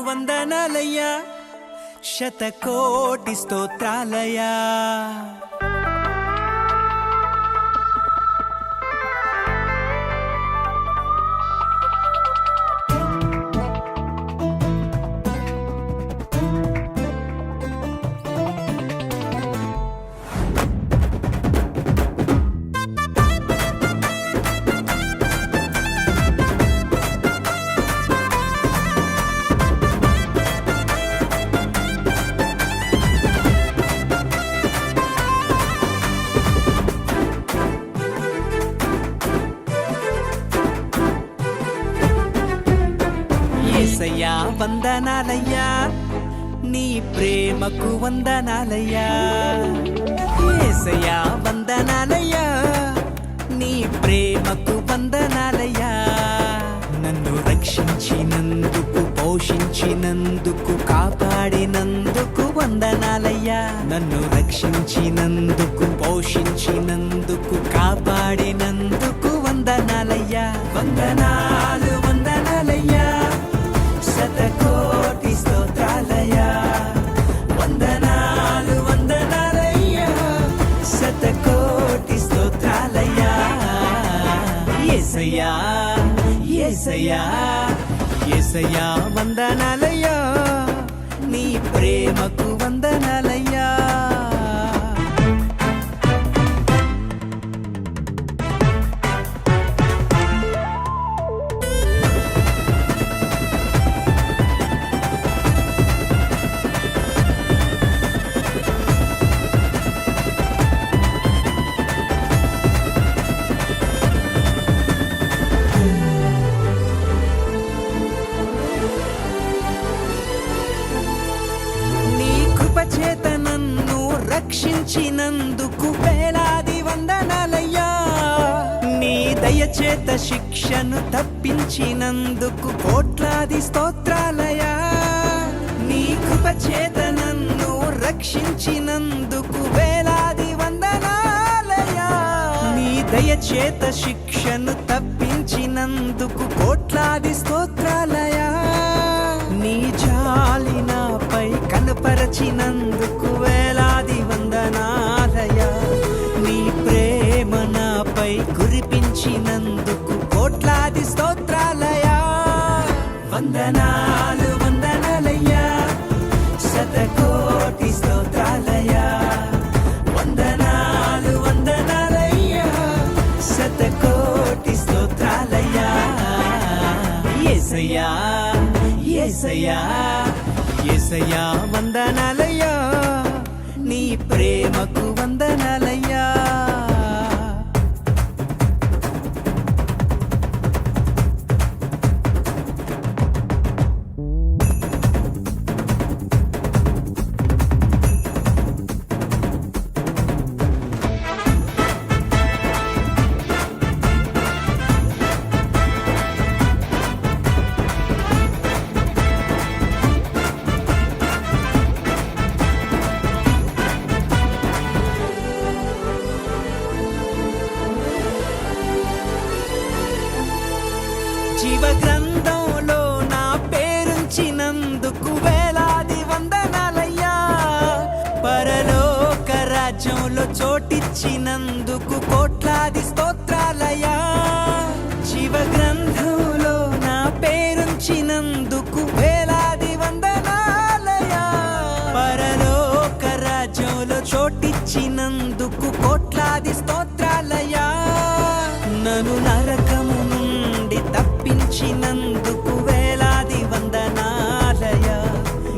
వందనాలయ్యా శతకోటి స్తోత్రాలయ్యా. యేసయ్యా వందనాలయ్యా నీ ప్రేమకు వందనాలయ్యా. యేసయ్యా వందనాలయ్యా నీ ప్రేమకు వందనాలయ్యా. నన్ను రక్షించినందుకు, పోషించినందుకు, కాపాడినందుకు వందనాలయ్యా. నన్ను రక్షించినందుకు, పోషించినందుకు, కాపాడినందుకు వందనాలయ్యా. వందనాలు వందనాలయ్యా శతకోటి స్తోత్రాలయ్యా. వందనాలు వందనాలయ్యా శతకోటి స్తోత్రాలయ్యా. యేసయ్యా యేసయ్యా యేసయ్యా వందనాలయ్యా నీ ప్రేమకు వందనాలయ్యా. చేత నన్ను రక్షించినందుకు వేలాది వందనాలయ్యా. నీ దయచేత శిక్షను తప్పించినందుకు కోట్లాది స్తోత్రాలయ్యా. నీ కృప చేత నన్ను రక్షించినందుకు వేలాది వందనాలయ్యా. నీ దయచేత శిక్షను తప్పించినందుకు కోట్లాది స్తోత్రాలయ్యా. నీ జాలి నాపై కనపరచినందుకు వేలాది వందనాలయ్యా. నీ ప్రేమ నాపై కురిపించినందుకు కోట్లాది స్తోత్రాలయ్యా. వందనాలు వందనాలయ్యా శతకోటి స్తోత్రాలయ్యా. వందనాలు వందనాలయ్యా శతకోటి స్తోత్రాలయ్యా. యేసయ్యా యేసయ్యా యేసయ్యా వందనాలయ్యా నీ ప్రేమకు వందనాలయ్యా. జీవ గ్రంథంలో నా పేరుంచినందుకు వేలాది వందనాలయ్యా. పరలోక రాజ్యంలో చోటిచ్చినందుకు కోట్లాది స్తోత్రాలయ్యా. జీవ గ్రంథంలో నా పేరుంచినందుకు వేలాది వందనాలయ్యా. పరలోక రాజ్యంలో చోటిచ్చినందుకు కోట్లాది స్తోత్రాలయ్యా. నన్ను నరకము నుండి తప్పించినందుకు వేలాది వందనాలయ్యా.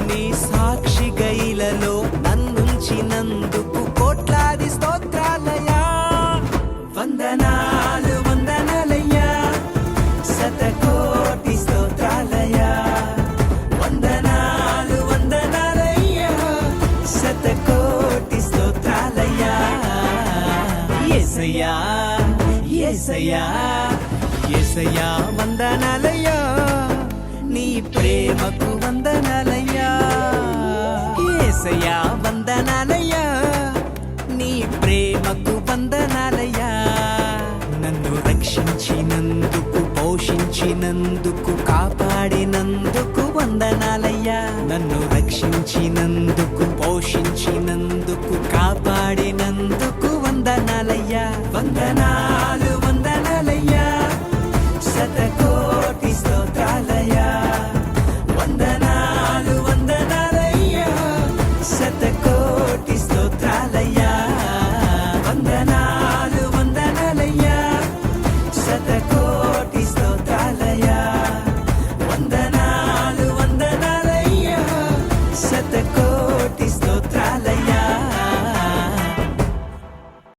నీ సాక్షి గైలలో నన్నుంచినందుకు కోట్లాది స్తోత్రాలయ్యా. వందనాలు వందనాలయ్యా శతకోటి స్తోత్రాలయ్యా. వందనాలు వందనాలయ్యా శతకోటి స్తోత్రాలయ్యా. యేసయ్యా యేసయ్యా యేసయ్యా వందనాలయ్యా నీ ప్రేమకు వందనాలయ్యా. యేసయ్యా వందనాలయ్యా నీ ప్రేమకు వందనాలయ్యా. నన్ను రక్షించినందుకు, పోషించినందుకు, కాపాడినందుకు కాపాడినందుకు వందనాలయ్యా నన్ను రక్షించినందుకు పోషించినందుకు కాపాడినందుకు వందనాలయ్యా వందనాలు